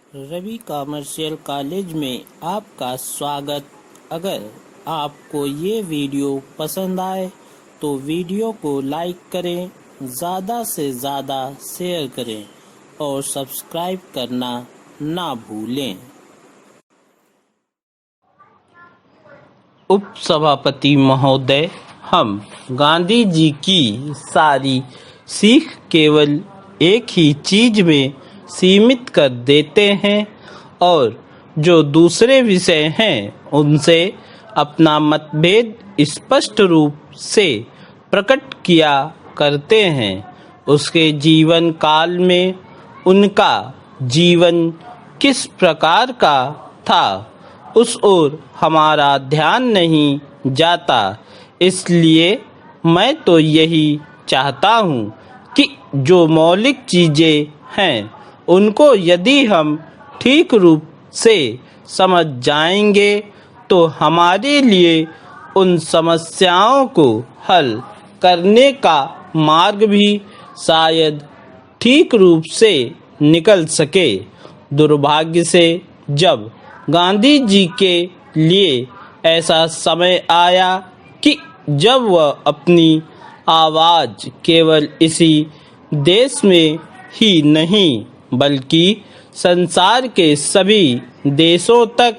Ravi commercial college में आपका स्वागत। अगर आपको ये वीडियो पसंद आए तो वीडियो को लाइक करें, ज़्यादा से ज़्यादा शेयर करें और सब्सक्राइब करना ना भूलें। उपसभापति महोदय, हम गांधी जी की सारी सीख केवल एक ही चीज में सीमित कर देते हैं और जो दूसरे विषय हैं उनसे अपना मतभेद स्पष्ट रूप से प्रकट किया करते हैं। उसके जीवन काल में उनका जीवन किस प्रकार का था उस ओर हमारा ध्यान नहीं जाता। इसलिए मैं तो यही चाहता हूँ कि जो मौलिक चीज़ें हैं उनको यदि हम ठीक रूप से समझ जाएंगे तो हमारे लिए उन समस्याओं को हल करने का मार्ग भी शायद ठीक रूप से निकल सके। दुर्भाग्य से जब गांधी जी के लिए ऐसा समय आया कि जब वह अपनी आवाज़ केवल इसी देश में ही नहीं बल्कि संसार के सभी देशों तक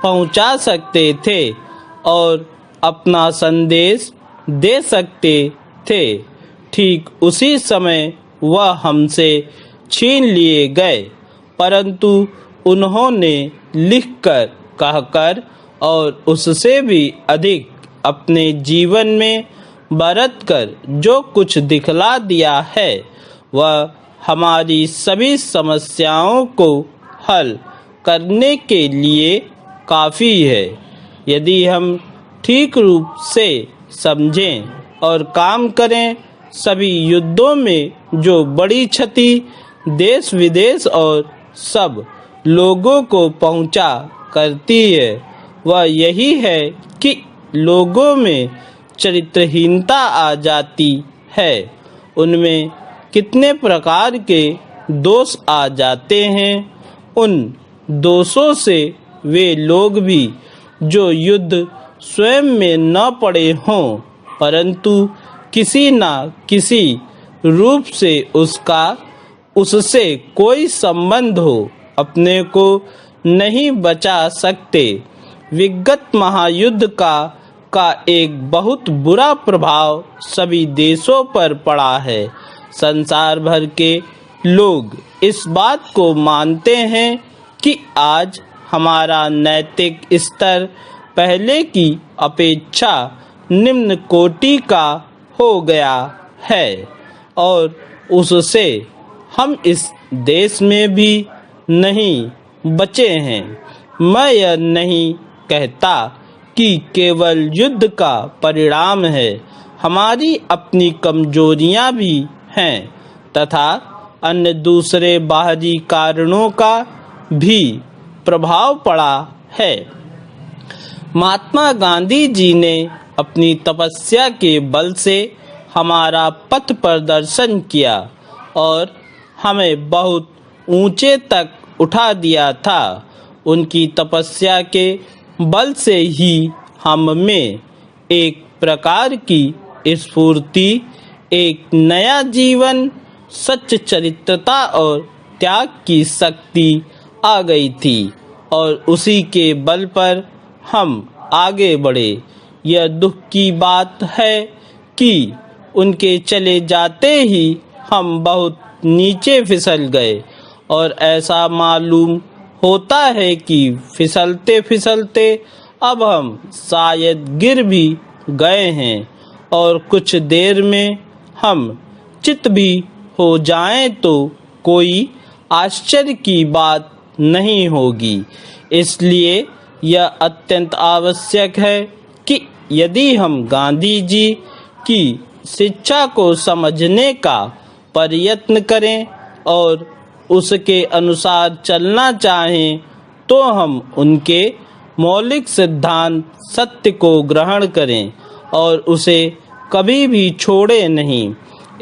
पहुंचा सकते थे और अपना संदेश दे सकते थे, ठीक उसी समय वह हमसे छीन लिए गए। परंतु उन्होंने लिखकर, कहकर और उससे भी अधिक अपने जीवन में बरतकर जो कुछ दिखला दिया है वह हमारी सभी समस्याओं को हल करने के लिए काफ़ी है। यदि हम ठीक रूप से समझें और काम करें, सभी युद्धों में जो बड़ी क्षति देश विदेश और सब लोगों को पहुंचा करती है वह यही है कि लोगों में चरित्रहीनता आ जाती है। उनमें कितने प्रकार के दोष आ जाते हैं। उन दोषों से वे लोग भी जो युद्ध स्वयं में न पड़े हों परंतु किसी न किसी रूप से उससे कोई संबंध हो, अपने को नहीं बचा सकते। विगत महायुद्ध का एक बहुत बुरा प्रभाव सभी देशों पर पड़ा है। संसार भर के लोग इस बात को मानते हैं कि आज हमारा नैतिक स्तर पहले की अपेक्षा निम्न कोटि का हो गया है और उससे हम इस देश में भी नहीं बचे हैं। मैं यह नहीं कहता कि केवल युद्ध का परिणाम है, हमारी अपनी कमजोरियां भी हैं तथा अन्य दूसरे बाहरी कारणों का भी प्रभाव पड़ा है। महात्मा गांधी जी ने अपनी तपस्या के बल से हमारा पथ प्रदर्शन किया और हमें बहुत ऊंचे तक उठा दिया था। उनकी तपस्या के बल से ही हम में एक प्रकार की स्फूर्ति, एक नया जीवन, सच्च चरित्रता और त्याग की शक्ति आ गई थी और उसी के बल पर हम आगे बढ़े। यह दुख की बात है कि उनके चले जाते ही हम बहुत नीचे फिसल गए और ऐसा मालूम होता है कि फिसलते फिसलते अब हम शायद गिर भी गए हैं और कुछ देर में हम चित भी हो जाएं तो कोई आश्चर्य की बात नहीं होगी। इसलिए यह अत्यंत आवश्यक है कि यदि हम गांधी जी की शिक्षा को समझने का प्रयत्न करें और उसके अनुसार चलना चाहें तो हम उनके मौलिक सिद्धांत सत्य को ग्रहण करें और उसे कभी भी छोड़े नहीं।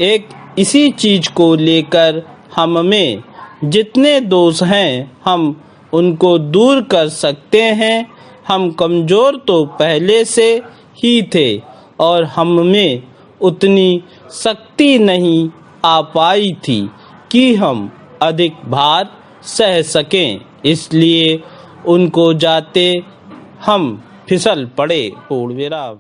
एक इसी चीज को लेकर हम में जितने दोष हैं हम उनको दूर कर सकते हैं। हम कमज़ोर तो पहले से ही थे और हम में उतनी शक्ति नहीं आ पाई थी कि हम अधिक भार सह सकें, इसलिए उनको जाते हम फिसल पड़े। पूर्ण विराम।